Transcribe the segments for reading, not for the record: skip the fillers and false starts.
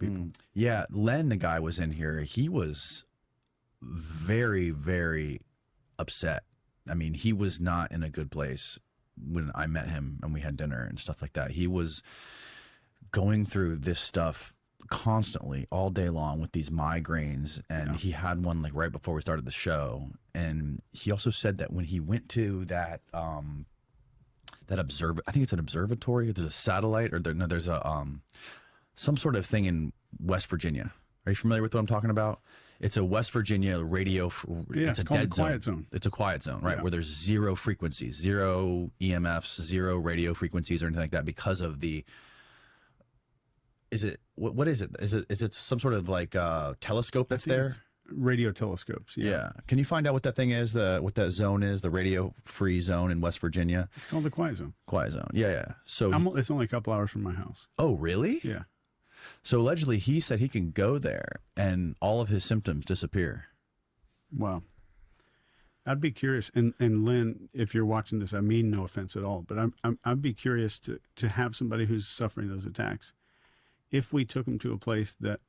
people. Yeah, Len, the guy was in here. He was very, very upset. I mean, he was not in a good place when I met him and we had dinner and stuff like that. He was going through this stuff constantly all day long with these migraines, and he had one like right before we started the show. And he also said that when he went to that I think it's an observatory, there's a satellite, or there's a some sort of thing in West Virginia. Are you familiar with what I'm talking about? It's a West Virginia radio. It's a dead quiet zone. It's a quiet zone, right? Where there's zero frequencies, zero EMFs, zero radio frequencies or anything like that because of the. Is it what is it? Is it some sort of like telescope that's there? Radio telescopes. Yeah. Can you find out what that thing is? What that zone is? The radio-free zone in West Virginia. It's called the quiet zone. Quiet zone. Yeah. So it's only a couple hours from my house. Oh, really? Yeah. So allegedly, he said he can go there and all of his symptoms disappear. Wow. I'd be curious, and Lynn, if you're watching this, I mean no offense at all, but I'd be curious to have somebody who's suffering those attacks. If we took them to a place that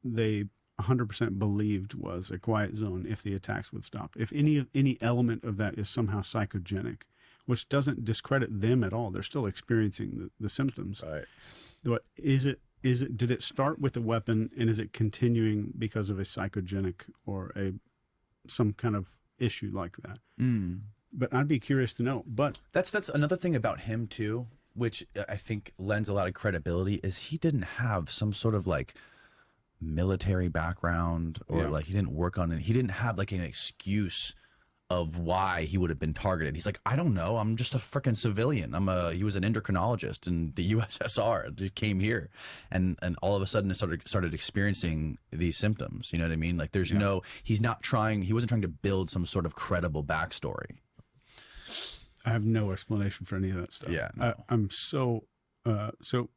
they 100% believed was a quiet zone, if the attacks would stop, if any element of that is somehow psychogenic, which doesn't discredit them at all, they're still experiencing the symptoms. Right. But did it start with a weapon, and is it continuing because of a psychogenic or some kind of issue like that? But I'd be curious to know. But that's another thing about him too, which I think lends a lot of credibility, is he didn't have some sort of like military background, or like he didn't work on it. He didn't have like an excuse of why he would have been targeted. He's like, I don't know. I'm just a freaking civilian. He was an endocrinologist in the USSR. He came here and all of a sudden started experiencing these symptoms. You know what I mean? Like he wasn't trying to build some sort of credible backstory. I have no explanation for any of that stuff. Yeah. No. I'm so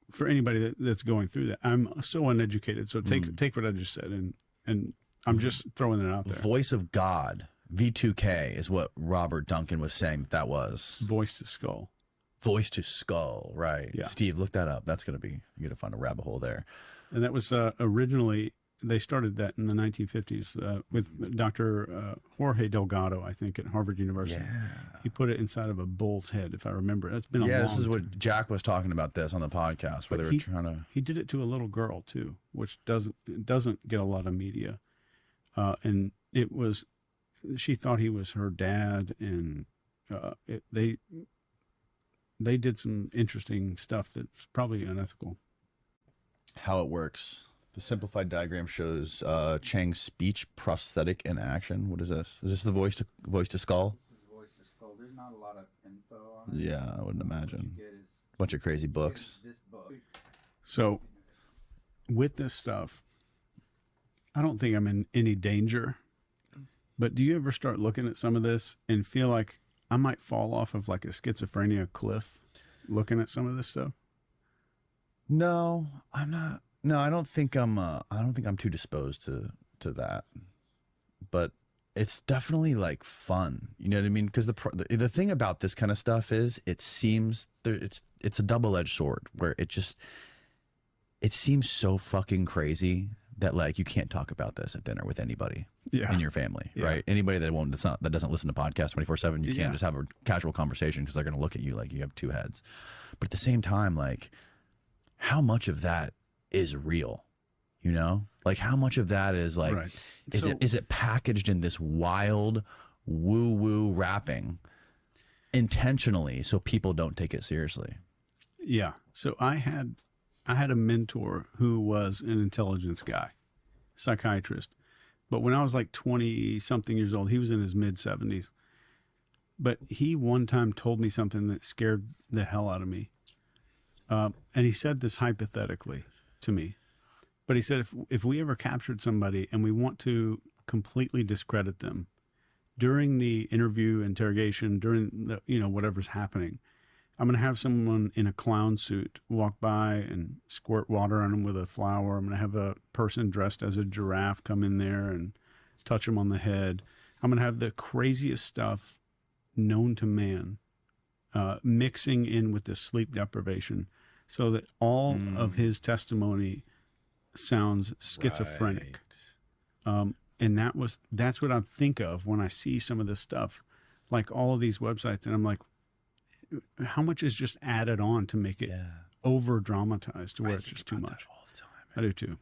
for anybody that's going through that, I'm so uneducated. So take what I just said and I'm just throwing it out there. Voice of God. V2K is what Robert Duncan was saying that was. Voice to skull. Voice to skull, right. Yeah. Steve, look that up. That's going to be, you're going to find a rabbit hole there. And that was originally, they started that in the 1950s with Dr. Jorge Delgado, I think, at Harvard University. Yeah. He put it inside of a bull's head, if I remember. That's been a long time. This is what Jack was talking about this on the podcast, where they were trying to. He did it to a little girl, too, which doesn't get a lot of media. And it was. She thought he was her dad, and they did some interesting stuff that's probably unethical. How it works. The simplified diagram shows Chang's speech prosthetic in action. What is this? Is this the voice to skull? This is voice to skull. There's not a lot of info on it. Yeah, I wouldn't imagine. A bunch of crazy books. This book. So, with this stuff, I don't think I'm in any danger. But do you ever start looking at some of this and feel like I might fall off of like a schizophrenia cliff looking at some of this stuff? No, I'm not. No, I don't think I'm too disposed to that. But it's definitely like fun. You know what I mean? Because the thing about this kind of stuff is it seems it's a double-edged sword where it seems so fucking crazy that like you can't talk about this at dinner with anybody in your family, right? Anybody that doesn't listen to podcasts 24/7, you can't just have a casual conversation because they're going to look at you like you have two heads. But at the same time, like how much of that is real? You know, like how much of that is like is it packaged in this wild woo wrapping intentionally so people don't take it seriously? Yeah. So I had a mentor who was an intelligence guy, psychiatrist. But when I was like 20-something years old, he was in his mid-70s. But he one time told me something that scared the hell out of me. And he said this hypothetically to me. But he said, if we ever captured somebody and we want to completely discredit them during the interview, interrogation, during the, whatever's happening, I'm going to have someone in a clown suit walk by and squirt water on them with a flower. I'm going to have a person dressed as a giraffe come in there and touch them on the head. I'm going to have the craziest stuff known to man mixing in with this sleep deprivation so that all of his testimony sounds schizophrenic. Right. And that's what I think of when I see some of this stuff, like all of these websites, and I'm like, how much is just added on to make it over dramatized to where it's just too much? All the time. I do too.